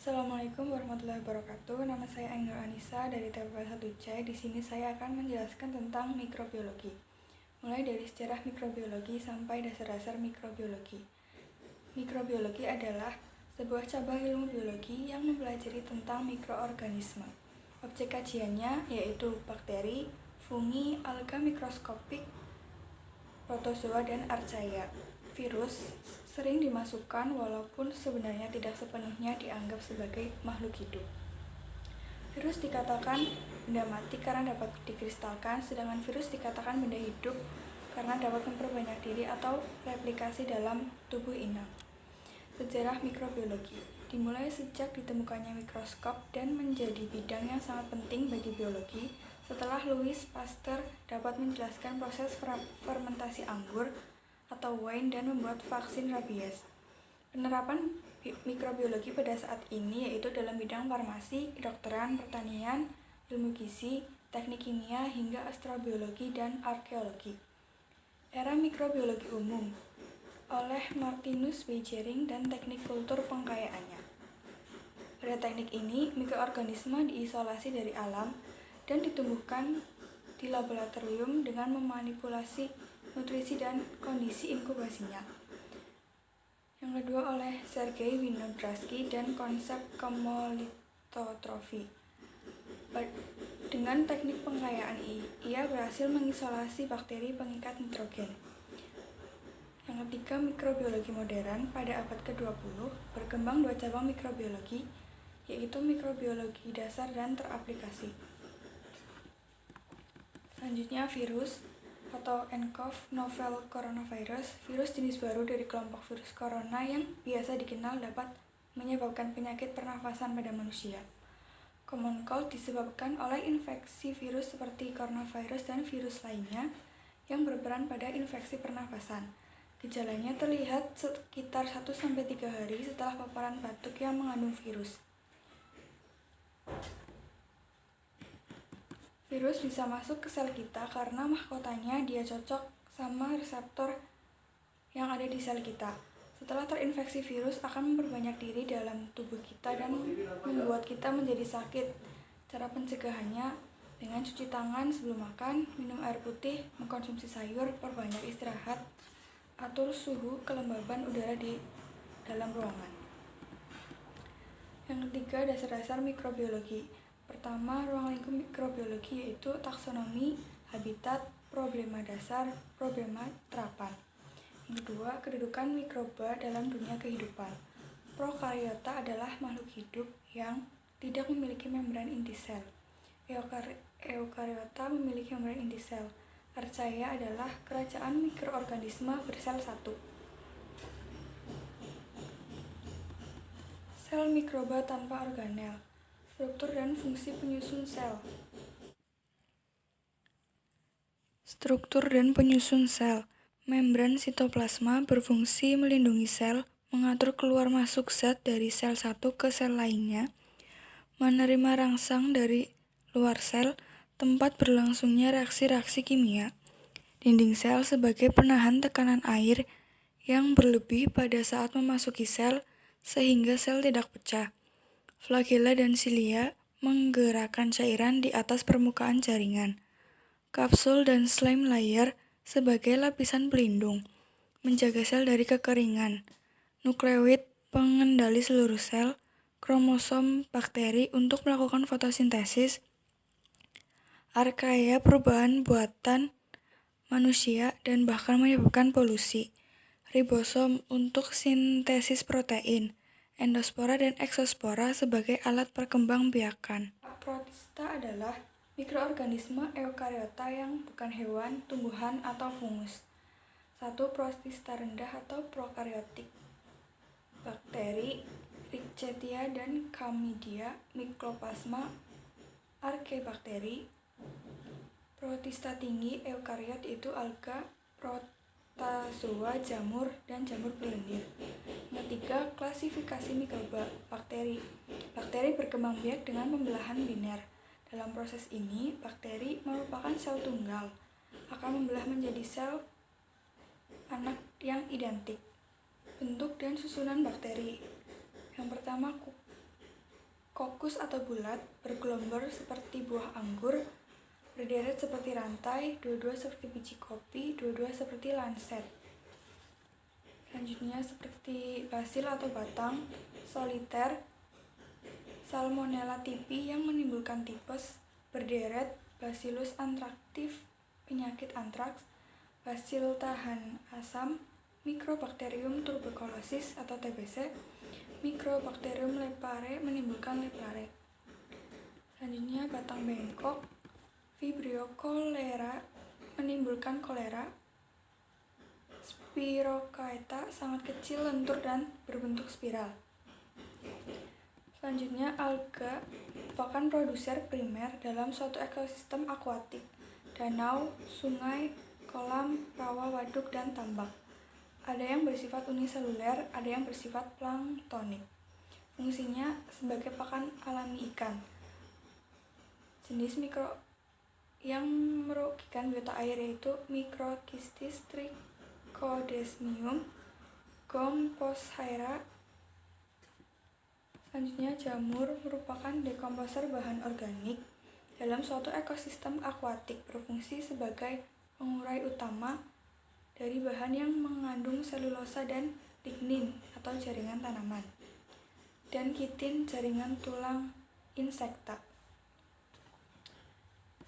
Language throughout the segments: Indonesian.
Assalamualaikum warahmatullahi wabarakatuh. Nama saya Ainur Anissa dari TPP 1C. Di sini saya akan menjelaskan tentang mikrobiologi. Mulai dari sejarah mikrobiologi sampai dasar-dasar mikrobiologi. Mikrobiologi adalah sebuah cabang ilmu biologi yang mempelajari tentang mikroorganisme. Objek kajiannya yaitu bakteri, fungi, alga mikroskopik, protozoa, dan archaea. Virus sering dimasukkan walaupun sebenarnya tidak sepenuhnya dianggap sebagai makhluk hidup. Virus dikatakan benda mati karena dapat dikristalkan, sedangkan virus dikatakan benda hidup karena dapat memperbanyak diri atau replikasi dalam tubuh inang. Sejarah mikrobiologi dimulai sejak ditemukannya mikroskop dan menjadi bidang yang sangat penting bagi biologi setelah Louis Pasteur dapat menjelaskan proses fermentasi anggur atau wine dan membuat vaksin rabies. Penerapan mikrobiologi pada saat ini yaitu dalam bidang farmasi, kedokteran, pertanian, ilmu gizi, teknik kimia, hingga astrobiologi dan arkeologi. Era mikrobiologi umum oleh Martinus Beijering dan teknik kultur pengkayaannya. Pada teknik ini, mikroorganisme diisolasi dari alam dan ditumbuhkan di laboratorium dengan memanipulasi nutrisi dan kondisi inkubasinya. Yang kedua oleh Sergei Winogradsky dan konsep kemolitotrofi. Dengan teknik pengkayaan ia berhasil mengisolasi bakteri pengikat nitrogen. Yang ketiga, mikrobiologi modern. Pada abad ke-20 berkembang dua cabang mikrobiologi, yaitu mikrobiologi dasar dan teraplikasi. Selanjutnya, virus atau nCoV novel coronavirus, virus jenis baru dari kelompok virus corona yang biasa dikenal dapat menyebabkan penyakit pernafasan pada manusia. Common cold disebabkan oleh infeksi virus seperti coronavirus dan virus lainnya yang berperan pada infeksi pernafasan. Gejalanya terlihat sekitar 1-3 hari setelah paparan batuk yang mengandung virus. Virus bisa masuk ke sel kita karena mahkotanya dia cocok sama reseptor yang ada di sel kita. Setelah terinfeksi virus akan memperbanyak diri dalam tubuh kita dan membuat kita menjadi sakit. Cara pencegahannya dengan cuci tangan sebelum makan, minum air putih, mengkonsumsi sayur, perbanyak istirahat, atur suhu kelembaban udara di dalam ruangan. Yang ketiga, dasar-dasar mikrobiologi. Pertama, ruang lingkup mikrobiologi yaitu taksonomi, habitat, problema dasar, problema terapan. Yang kedua, kedudukan mikroba dalam dunia kehidupan. Prokariota adalah makhluk hidup yang tidak memiliki membran inti sel. Eukariota memiliki membran inti sel. Archaea adalah kerajaan mikroorganisme bersel satu. Sel mikroba tanpa organel. Struktur dan fungsi penyusun sel. Struktur dan penyusun sel. Membran sitoplasma berfungsi melindungi sel, mengatur keluar masuk zat dari sel satu ke sel lainnya, menerima rangsang dari luar sel, tempat berlangsungnya reaksi-reaksi kimia. Dinding sel sebagai penahan tekanan air yang berlebih pada saat memasuki sel sehingga sel tidak pecah. Flagella dan silia menggerakkan cairan di atas permukaan jaringan. Kapsul dan slime layer sebagai lapisan pelindung, menjaga sel dari kekeringan. Nukleoid pengendali seluruh sel, kromosom bakteri untuk melakukan fotosintesis, archaea perubahan buatan manusia dan bahkan menyebabkan polusi, ribosom untuk sintesis protein, endospora dan eksospora sebagai alat perkembangbiakan. Protista adalah mikroorganisme eukariota yang bukan hewan, tumbuhan, atau fungus. 1. Protista rendah atau prokaryotik. Bakteri, Rickettsia dan Chlamydia, Mycoplasma, Archaebakteri. Protista tinggi eukariot itu alga, protozoa, jamur, dan jamur berlendir. Ketiga, klasifikasi mikroba. Bakteri. Bakteri berkembang biak dengan pembelahan biner. Dalam proses ini, bakteri merupakan sel tunggal, akan membelah menjadi sel anak yang identik. Bentuk dan susunan bakteri. Yang pertama, kokus atau bulat, bergelombor seperti buah anggur, berderet seperti rantai, dua-dua seperti biji kopi, dua-dua seperti lancet. Selanjutnya seperti basil atau batang, soliter, Salmonella typhi yang menimbulkan tipes, berderet, Bacillus anthractis, penyakit antraks, Bacil tahan asam, Microbacterium tuberculosis atau TBC, Microbacterium leprae menimbulkan leprare. Selanjutnya batang bengkok, Vibrio cholera menimbulkan kolera. Spirochaeta sangat kecil, lentur, dan berbentuk spiral. Selanjutnya, alga merupakan produser primer dalam suatu ekosistem akuatik, danau, sungai, kolam, rawa, waduk, dan tambak. Ada yang bersifat uniseluler, ada yang bersifat planktonik. Fungsinya sebagai pakan alami ikan. Jenis mikro yang merugikan biota air yaitu Microcystis trichodesmium, Gomphosphera. Selanjutnya, jamur merupakan dekomposer bahan organik dalam suatu ekosistem akuatik, berfungsi sebagai pengurai utama dari bahan yang mengandung selulosa dan lignin atau jaringan tanaman, dan kitin jaringan tulang insekta.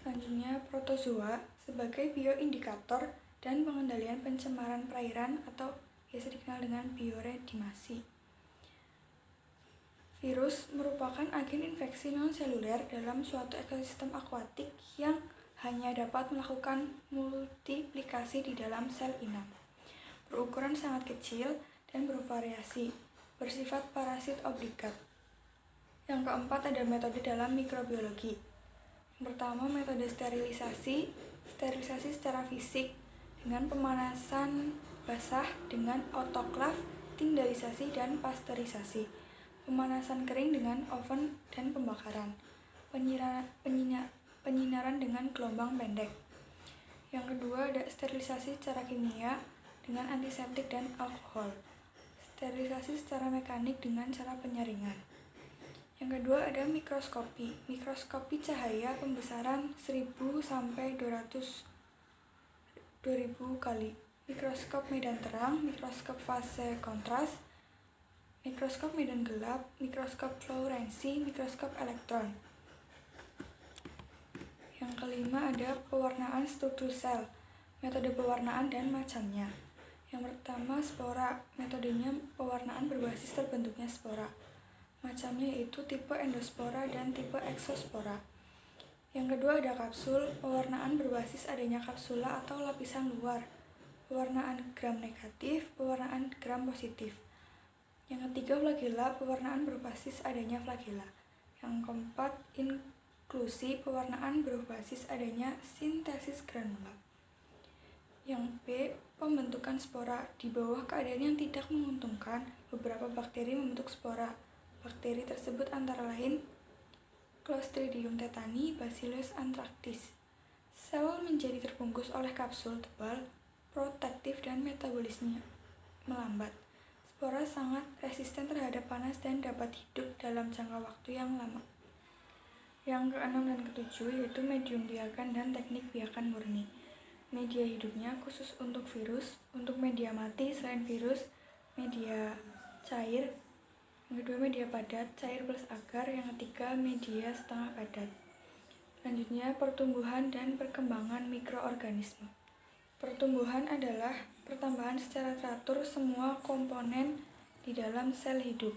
Selanjutnya, protozoa sebagai bioindikator dan pengendalian pencemaran perairan atau biasa dikenal dengan bioredimasi. Virus merupakan agen infeksi non-seluler dalam suatu ekosistem akuatik yang hanya dapat melakukan multiplikasi di dalam sel inang. Berukuran sangat kecil dan bervariasi, bersifat parasit obligat. Yang keempat, ada metode dalam mikrobiologi. Yang pertama, metode sterilisasi secara fisik dengan pemanasan basah dengan autoklav, tindaisasi, dan pasteurisasi. Pemanasan kering dengan oven dan pembakaran. Penyinaran dengan gelombang pendek. Yang kedua, ada sterilisasi secara kimia dengan antiseptik dan alkohol. Sterilisasi secara mekanik dengan cara penyaringan. Yang kedua, ada mikroskopi. Mikroskopi cahaya pembesaran 1000 sampai 2000 kali. Mikroskop medan terang, mikroskop fase kontras, mikroskop medan gelap, mikroskop fluorensi, mikroskop elektron. Yang kelima, ada pewarnaan struktur sel, metode pewarnaan dan macamnya. Yang pertama, spora. Metodenya pewarnaan berbasis terbentuknya spora. Macamnya yaitu tipe endospora dan tipe exospora. Yang kedua, ada kapsul. Pewarnaan berbasis adanya kapsula atau lapisan luar. Pewarnaan gram negatif, pewarnaan gram positif. Yang ketiga, flagela. Pewarnaan berbasis adanya flagela. Yang keempat, inklusi. Pewarnaan berbasis adanya sintesis granula. Yang B, pembentukan spora. Di bawah keadaan yang tidak menguntungkan, beberapa bakteri membentuk spora. Bakteri tersebut antara lain Clostridium tetani, Bacillus anthractis. Sel menjadi terbungkus oleh kapsul tebal, protektif, dan metabolisme melambat. Spora sangat resisten terhadap panas dan dapat hidup dalam jangka waktu yang lama. Yang keenam dan ketujuh yaitu medium biakan dan teknik biakan murni. Media hidupnya khusus untuk virus. Untuk media mati selain virus, media cair. Yang kedua, media padat, cair plus agar. Yang ketiga, media setengah padat. Selanjutnya, pertumbuhan dan perkembangan mikroorganisme. Pertumbuhan adalah pertambahan secara teratur semua komponen di dalam sel hidup.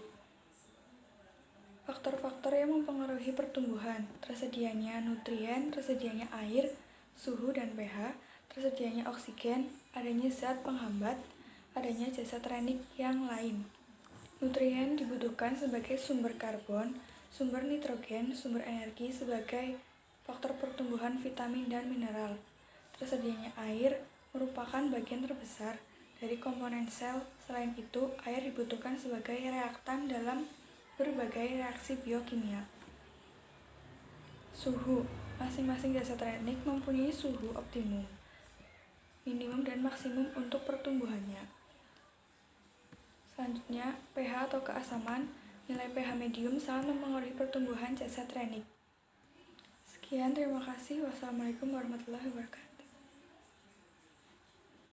Faktor-faktor yang mempengaruhi pertumbuhan: tersedianya nutrien, tersedianya air, suhu dan pH, tersedianya oksigen, adanya zat penghambat, adanya jasa trenik yang lain. Nutrien dibutuhkan sebagai sumber karbon, sumber nitrogen, sumber energi sebagai faktor pertumbuhan vitamin dan mineral. Tersedianya air merupakan bagian terbesar dari komponen sel. Selain itu, air dibutuhkan sebagai reaktan dalam berbagai reaksi biokimia. Suhu. Masing-masing jasa trenik mempunyai suhu optimum, minimum, dan maksimum untuk pertumbuhannya. Selanjutnya, pH atau keasaman. Nilai pH medium sangat mempengaruhi pertumbuhan jasad renik. Sekian, terima kasih. Wassalamualaikum warahmatullahi wabarakatuh.